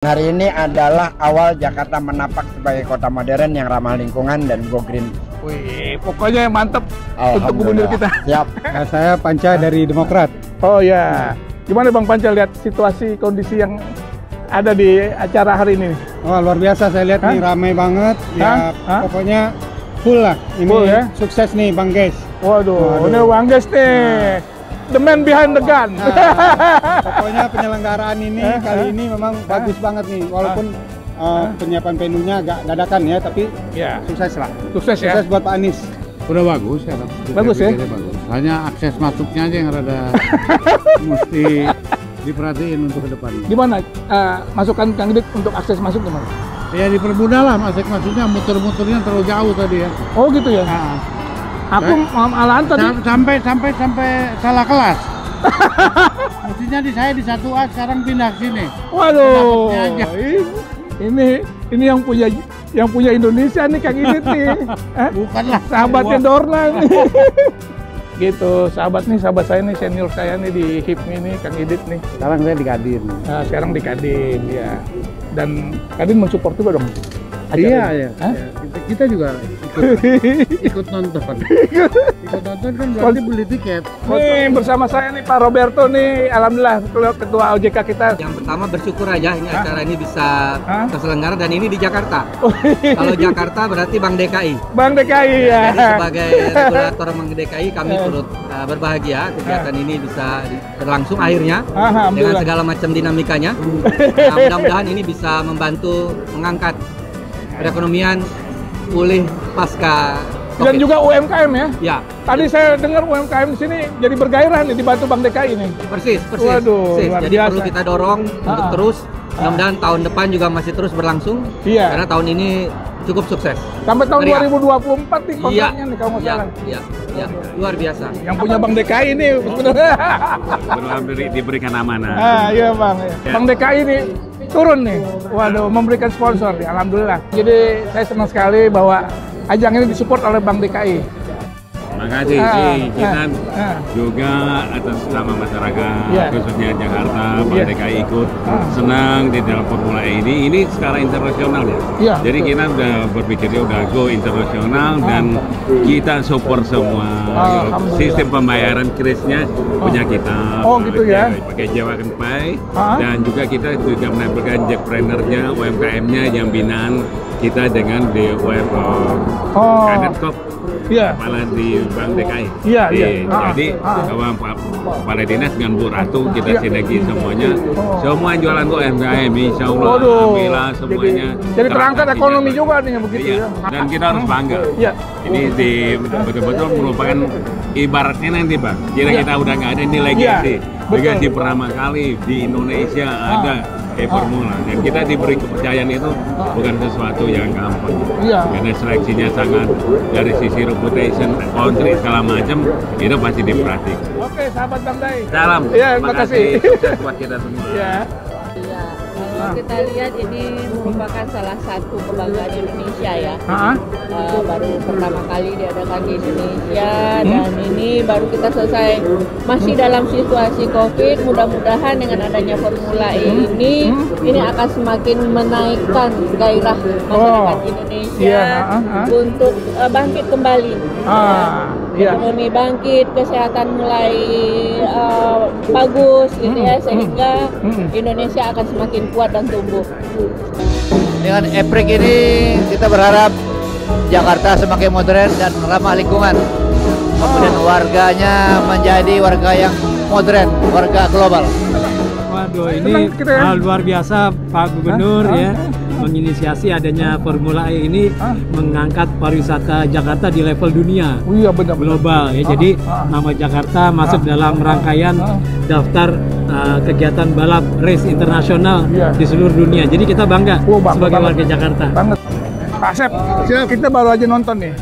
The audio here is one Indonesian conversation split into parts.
Hari ini adalah awal Jakarta menapak sebagai kota modern yang ramah lingkungan dan go green. Wih, pokoknya mantep untuk gubernur kita. Siap. Saya Panca dari Demokrat. Oh ya, gimana Bang Panca lihat situasi kondisi yang ada di acara hari ini? Oh, luar biasa, saya lihat nih ramai banget. Ya, pokoknya full lah. Ini full, ya? Sukses nih Bang Ges. Waduh, ini Bang Ges nih. The man behind the gun. Pokoknya penyelenggaraan ini kali ini memang bagus banget nih, walaupun penyiapan venue-nya agak dadakan ya, tapi sukses lah. Sukses ya. Sukses buat Pak Anies. Udah bagus ya. Bagus ya. Bagus. Hanya akses masuknya aja yang rada mesti diperhatiin untuk ke depan. Gimana masukan kandidat untuk akses masuk gimana? Ya dipermudah lah akses masuknya, muter-muternya terlalu jauh tadi ya. Oh gitu ya. Aku malahan tadi sampai salah kelas. Mestinya saya di 1A, sekarang pindah ke sini. Waduh. Ini yang punya Indonesia nih Kang Idit nih. Bukanlah sahabatnya Dorna nih. Gitu, sahabat saya nih, senior saya nih di HIPMI nih, Kang Idit nih. Sekarang saya di Kadin. Nah, sekarang di Kadin ya. Dan Kadin mensupport juga dong. Iya. Kita juga ikut nonton. Ikut nonton kan berarti beli tiket. Nih bersama saya nih Pak Roberto nih, alhamdulillah ketua OJK kita. Yang pertama bersyukur aja ini acara ini bisa terselenggara dan ini di Jakarta. Kalau Jakarta berarti Bank DKI. Bank DKI ya. Jadi sebagai regulator Bank DKI kami turut berbahagia kegiatan ini bisa berlangsung akhirnya dengan segala macam dinamikanya. Nah, mudah-mudahan ini bisa membantu mengangkat perekonomian pulih pasca COVID. Dan juga UMKM ya? Ya. Tadi saya dengar UMKM di sini jadi bergairah nih dibantu Bank DKI nih. Persis. Waduh, Jadi perlu kita dorong untuk terus. Mudah-mudahan tahun depan juga masih terus berlangsung. Iya. Karena tahun ini cukup sukses. Sampai tahun 2024 nih kontraknya nih kalau nggak salah. Iya, luar biasa. Yang punya Bank DKI ini Benar diberikan amanah. Iya Bang. Bank DKI ini turun nih, waduh, memberikan sponsor, ya, alhamdulillah. Jadi saya senang sekali bahwa ajang ini disupport oleh Bank DKI. Terima kasih kita juga atas nama masyarakat khususnya Jakarta, Bank DKI ikut senang di dalam Formula E ini. Ini skala internasional ya. Jadi kita udah berpikirnya udah go internasional dan kita support semua. Sistem pembayaran krisnya punya kita. Oh gitu ya. Pakai Jawa Pay dan juga kita juga menampilkan jackpreneur-nya, UMKM-nya yang binaan kita dengan di Cadet Corp. Kepala di Bank DKI. Jadi Kepala Dinas dengan Bu Ratu kita sinergi semuanya. Semua jualan UMKM, insya Allah, alhamdulillah semuanya. Jadi terangkat ekonomi juga nih begitu ya. Dan kita harus bangga. Ini betul-betul merupakan ibaratnya nanti Bang. Jika kita udah nggak ada ini legasi pertama kali di Indonesia ada Formula dan kita diberi kepercayaan itu bukan sesuatu yang gampang karena seleksinya sangat dari sisi reputation, country segala macam itu pasti diperhatikan. Oke, sahabat Bang Dai. Salam. Terima kasih. Sukses buat kita semua. Kalau kita lihat ini merupakan salah satu kebanggaan Indonesia ya. Baru pertama kali diadakan di Indonesia dan ini baru kita selesai masih dalam situasi COVID. Mudah-mudahan dengan adanya Formula E ini akan semakin menaikkan gairah masyarakat Indonesia untuk bangkit kembali. Ekonomi bangkit, kesehatan mulai bagus gitu ya, sehingga Indonesia akan semakin kuat dan tumbuh. Dengan EPRIK ini kita berharap Jakarta semakin modern dan ramah lingkungan. Kemudian warganya menjadi warga yang modern, warga global. Waduh, ini luar biasa Pak Gubernur ya menginisiasi adanya Formula E ini mengangkat pariwisata Jakarta di level dunia. Global ya. Jadi nama Jakarta masuk dalam rangkaian daftar kegiatan balap race internasional di seluruh dunia. Jadi kita bangga sebagai warga Jakarta. Pak Asep, kita baru aja nonton nih.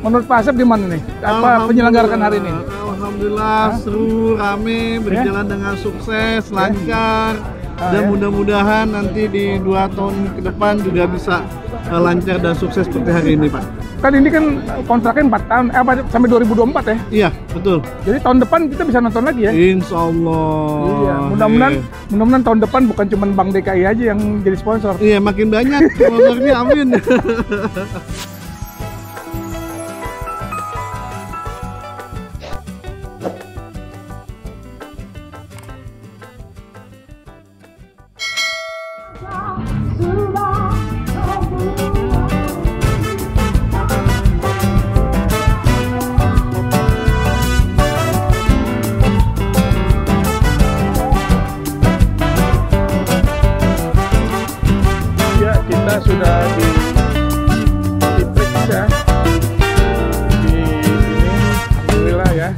Menurut Pak Asep gimana nih? Apa penyelenggarakan hari ini? Alhamdulillah seru, rame, berjalan dengan sukses, lancar. Dan mudah-mudahan nanti di 2 tahun ke depan juga bisa lancar dan sukses seperti hari ini, Pak. Kan ini kan kontraknya 4 tahun, sampai 2024 ya? Iya, betul. Jadi tahun depan kita bisa nonton lagi ya? Insya Allah. Iya, mudah-mudahan tahun depan bukan cuma Bank DKI aja yang jadi sponsor. Iya, makin banyak sponsornya, amin. Kita sudah diperiksa di sini, alhamdulillah ya.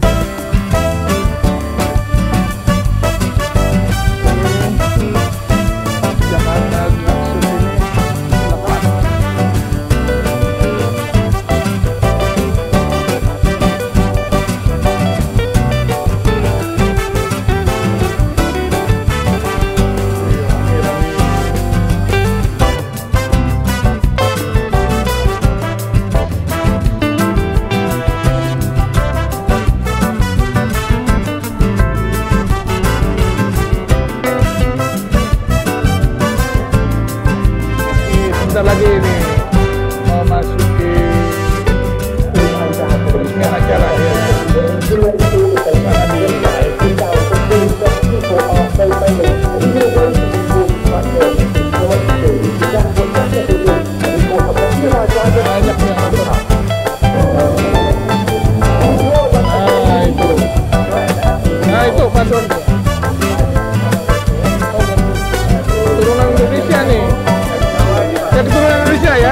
Jakarta langsung ini lepas. Sebentar lagi ini mau masuki peresmian acara ya. Nah itu paslon turunan Indonesia nih. Ya keturunan Indonesia ya.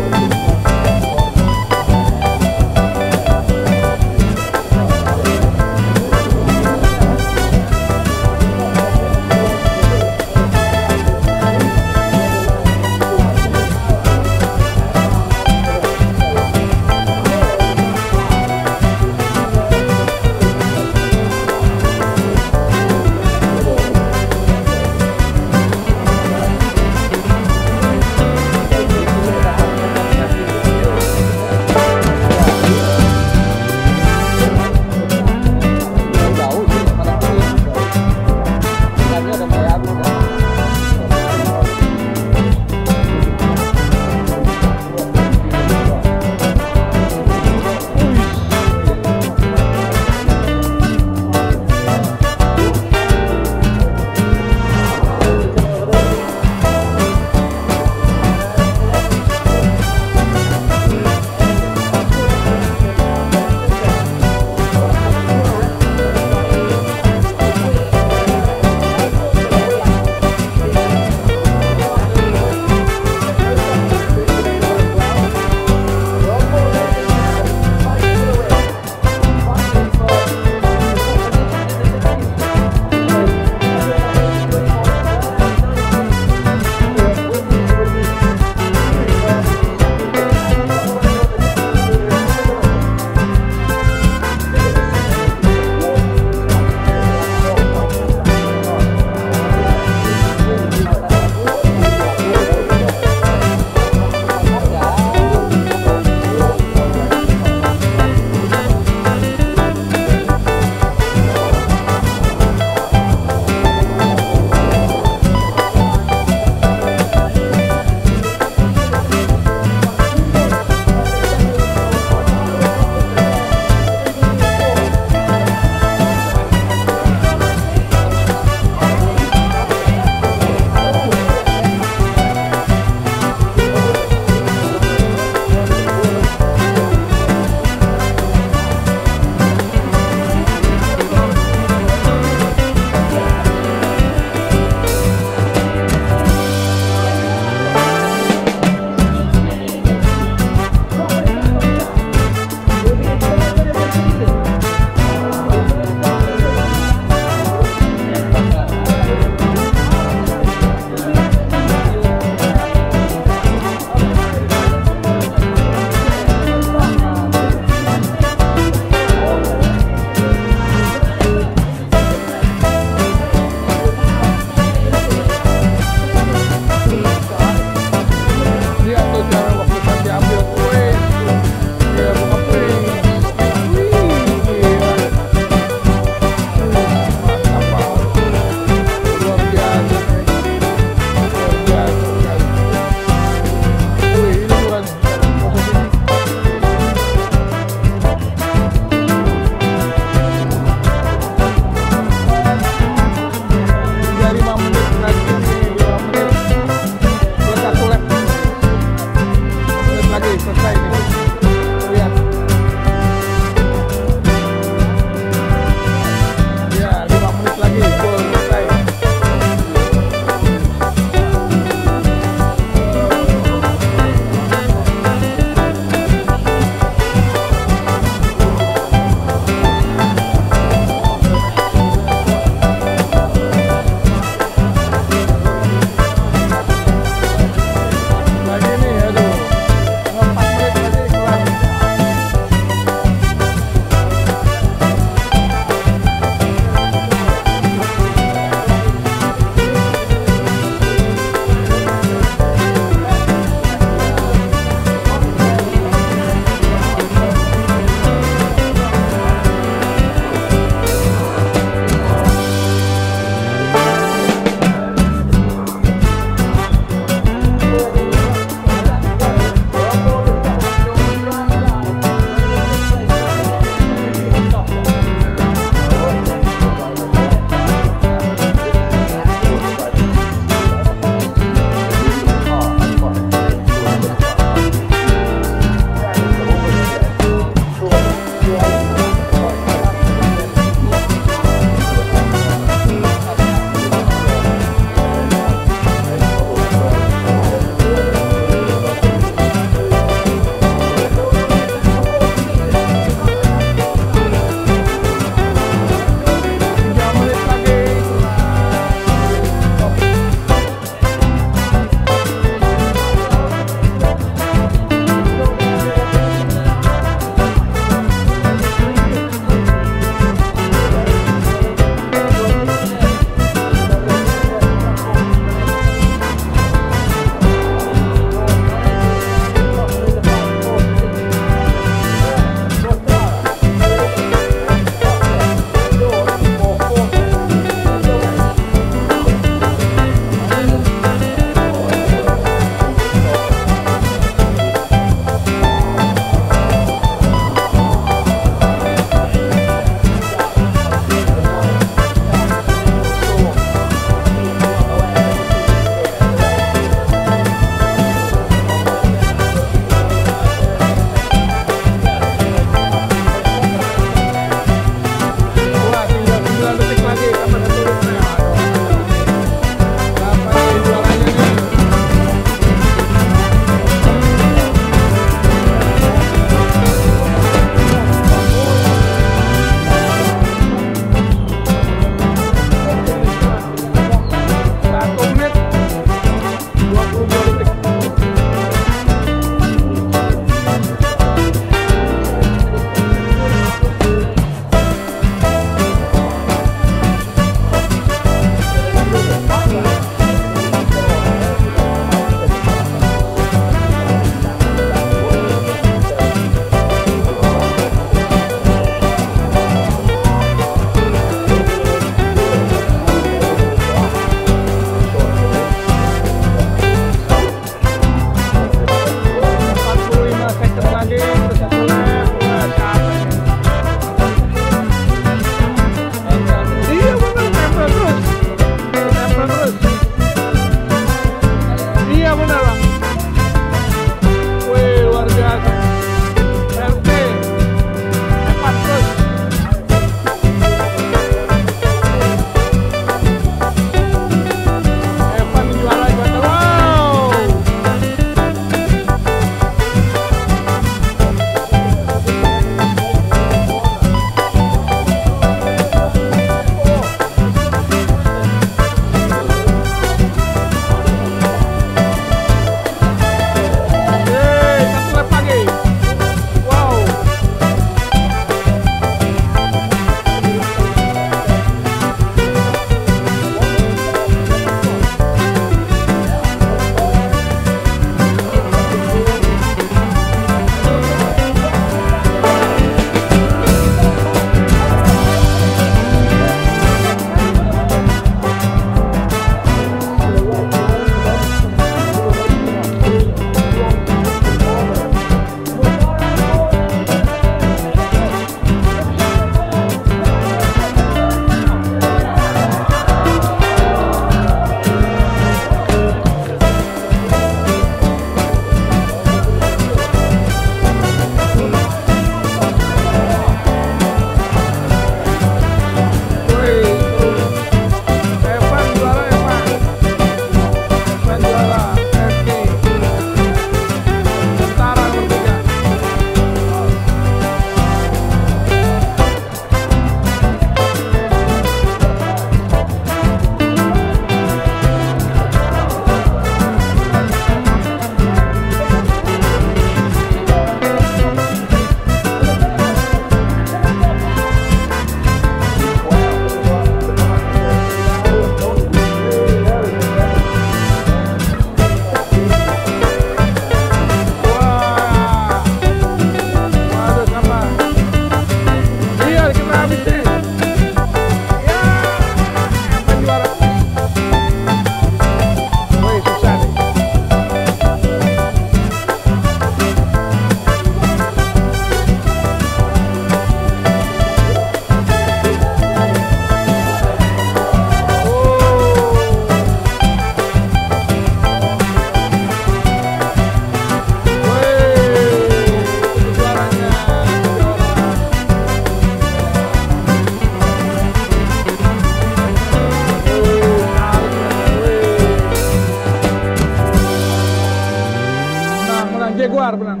Jaguar menang.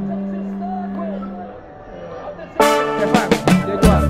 Evan, Jaguar.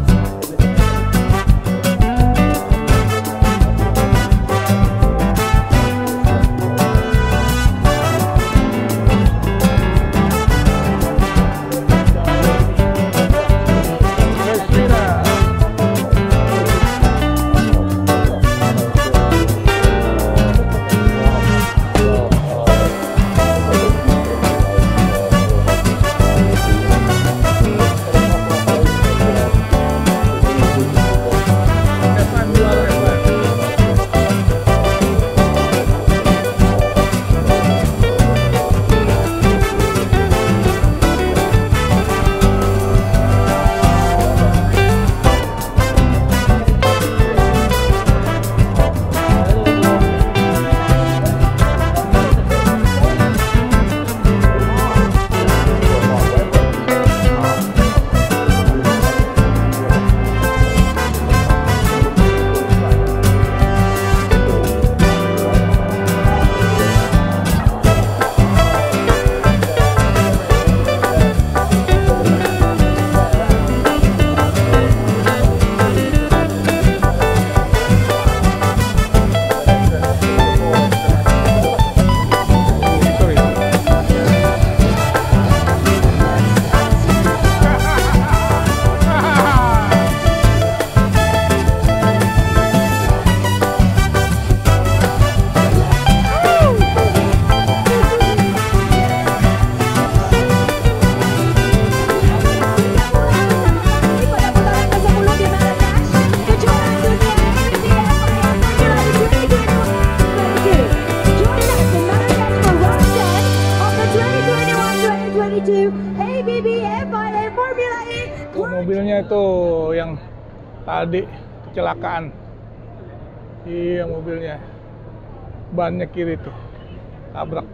Mobilnya itu yang tadi kecelakaan. Iya mobilnya. Bannya kiri tuh. Tabrak.